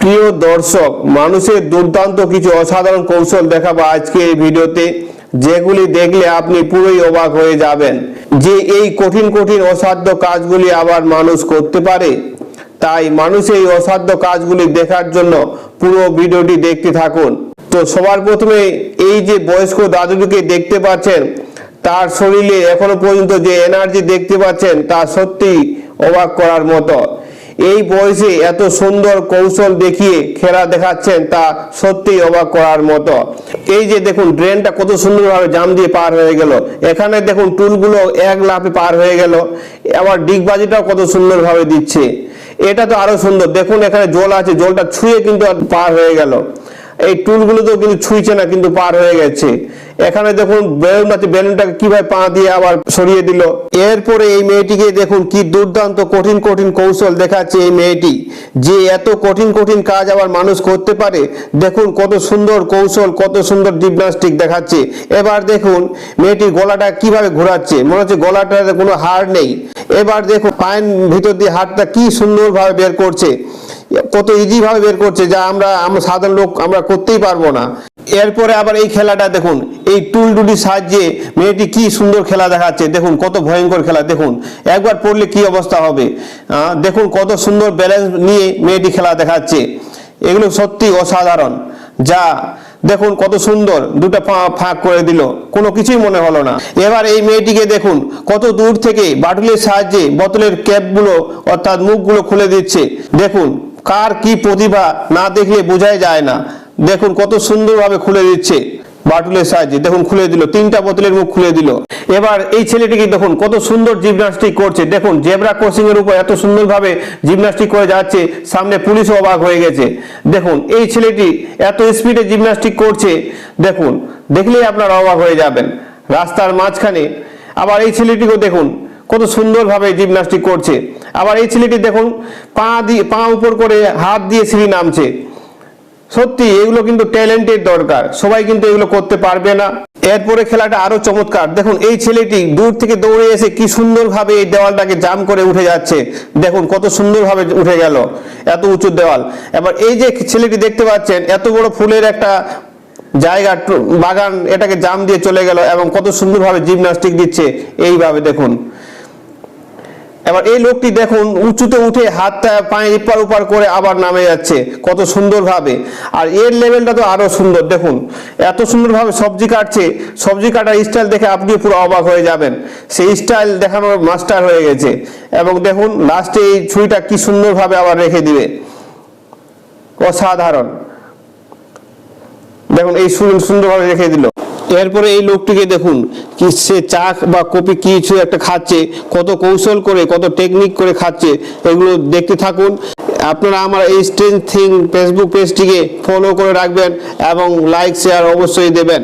প্রিয় দর্শক, মানুষের দুর্দান্ত কিছু অসাধারণ কৌশল দেখাবো আজকে এই ভিডিওতে, যেগুলি দেখলে আপনি পুরোই অবাক হয়ে যাবেন যে এই কঠিন কঠিন অসাধ্য কাজগুলি আবার মানুষ করতে পারে। তাই মানুষ এই অসাধ্য কাজগুলি দেখার জন্য পুরো ভিডিওটি দেখতে থাকুন। তো সবার প্রথমে এই যে বয়স্ক দাদুটিকে দেখতে পাচ্ছেন, তার শরীরে এখনো পর্যন্ত যে এনার্জি দেখতে পাচ্ছেন তা সত্যি অবাক করার মতো। এই বয়সে এত সুন্দর কৌশল দেখিয়ে খেলা দেখাচ্ছেন, তা সত্যি অবাক করার মতো। এই যে দেখুন, ড্রেনটা কত সুন্দরভাবে জাম দিয়ে পার হয়ে গেল। এখানে দেখুন টুলগুলো এক লাফে পার হয়ে গেল। আবার ডিগবাজিটাও কত সুন্দরভাবে দিচ্ছে। এটা তো আরো সুন্দর, দেখুন এখানে জল আছে, জলটা ছুঁয়ে কিন্তু পার হয়ে গেল। এই টুলগুলো তো কিন্তু ছুঁইছে না, কিন্তু পার হয়ে গেছে। এখানে দেখুন বেলুন আছে, বেলুনটাকে কিভাবে পা দিয়ে আবার সরিয়ে দিল। এরপরে এই মেয়েটিকে দেখুন কি দুর্দান্ত কঠিন কঠিন কৌশল দেখাচ্ছে এই মেয়েটি, যে এত কঠিন কঠিন কাজ আবার মানুষ করতে পারে। দেখুন কত সুন্দর কৌশল, কত সুন্দর জিমন্যাস্টিক দেখাচ্ছে। এবার দেখুন মেয়েটির গলাটা কিভাবে ঘোরাচ্ছে, মনে হচ্ছে গলাটার কোনো হাড় নেই। এবার দেখুন পায়ের ভিতর দিয়ে হাতটা কি সুন্দরভাবে বের করছে, কত ইজি ভাবে বের করছে, যা আমরা সাধারণ লোক আমরা করতেই পারবো না। এরপরে আবার এই খেলাটা দেখুন, এই টুল দুটির সাহায্যে মেয়েটি কি সুন্দর খেলা দেখাচ্ছে। দেখুন কত ভয়ঙ্কর খেলা, দেখুন একবার পড়লে কি অবস্থা হবে। দেখুন কত সুন্দর ব্যালেন্স নিয়ে মেয়েটি খেলা দেখাচ্ছে। এগুলো সত্যি অসাধারণ। যা দেখুন কত সুন্দর দুটো পা ফাঁক করে দিল, কোনো কিছুই মনে হলো না। এবার এই মেয়েটিকে দেখুন কত দূর থেকে বাটুলের সাহায্যে বোতলের ক্যাপগুলো অর্থাৎ মুখগুলো খুলে দিচ্ছে। দেখুন কার কি প্রতিভা, না দেখলে বোঝাই যায় না। দেখুন কত সুন্দরভাবে খুলে দিচ্ছে বাটুলের সাহায্যে। দেখুন খুলে দিল, তিনটা বোতলের মুখ খুলে দিল। এবার এই ছেলেটিকে দেখুন কত সুন্দর জিমন্যাস্টিক করছে। দেখুন জেব্রা ক্রসিং এর উপর এত সুন্দরভাবে জিমন্যাস্টিক করে যাচ্ছে, সামনে পুলিশও অবাক হয়ে গেছে। দেখুন এই ছেলেটি এত স্পিডে জিমন্যাস্টিক করছে, দেখুন দেখলেই আপনারা অবাক হয়ে যাবেন রাস্তার মাঝখানে। আবার এই ছেলেটিকেও দেখুন কত সুন্দরভাবে জিমন্যাস্টিক করছে। আবার এই ছেলেটি দেখুন পা উপর করে হাত দিয়ে সিঁড়ি নামছে। সত্যি এগুলো কিন্তু ট্যালেন্টের দরকার, সবাই কিন্তু এগুলো করতে পারবে না। এরপরে খেলাটা আরো চমৎকার। দেখুন এই ছেলেটি দূর থেকে দৌড়ে এসে কি সুন্দরভাবে এই দেওয়ালটাকে জাম করে উঠে যাচ্ছে। দেখুন কত সুন্দরভাবে উঠে গেল এত উঁচু দেওয়াল। এবার এই যে ছেলেটি দেখতে পাচ্ছেন, এত বড় ফুলের একটা জায়গা বাগান, এটাকে জাম দিয়ে চলে গেল এবং কত সুন্দরভাবে জিমন্যাস্টিক দিচ্ছে এইভাবে দেখুন। এবার এই লোকটি দেখুন উঁচুতে উঠে হাতটা পায়ে এপার ওপার করে আবার নামে যাচ্ছে কত সুন্দরভাবে। আর এর লেভেলটা তো আরো সুন্দর, দেখুন এত সুন্দরভাবে সবজি কাটছে। সবজি কাটার স্টাইল দেখে আপনি পুরো অবাক হয়ে যাবেন, সেই স্টাইল দেখানোর মাস্টার হয়ে গেছে। এবং দেখুন লাস্টে এই ছুরিটা কি সুন্দরভাবে আবার রেখে দিবে, অসাধারণ। দেখুন এই সুন্দরভাবে রেখে দিল। এরপরে এই লোকটিকে দেখুন কি সে চা বা কফি কিছু একটা খাচ্ছে, কত কৌশল করে কত টেকনিক করে খাচ্ছে। এগুলো দেখতে থাকুন। আপনারা আমার এই স্ট্রেঞ্জ থিং ফেসবুক পেজটিকে ফলো করে রাখবেন এবং লাইক শেয়ার অবশ্যই দেবেন।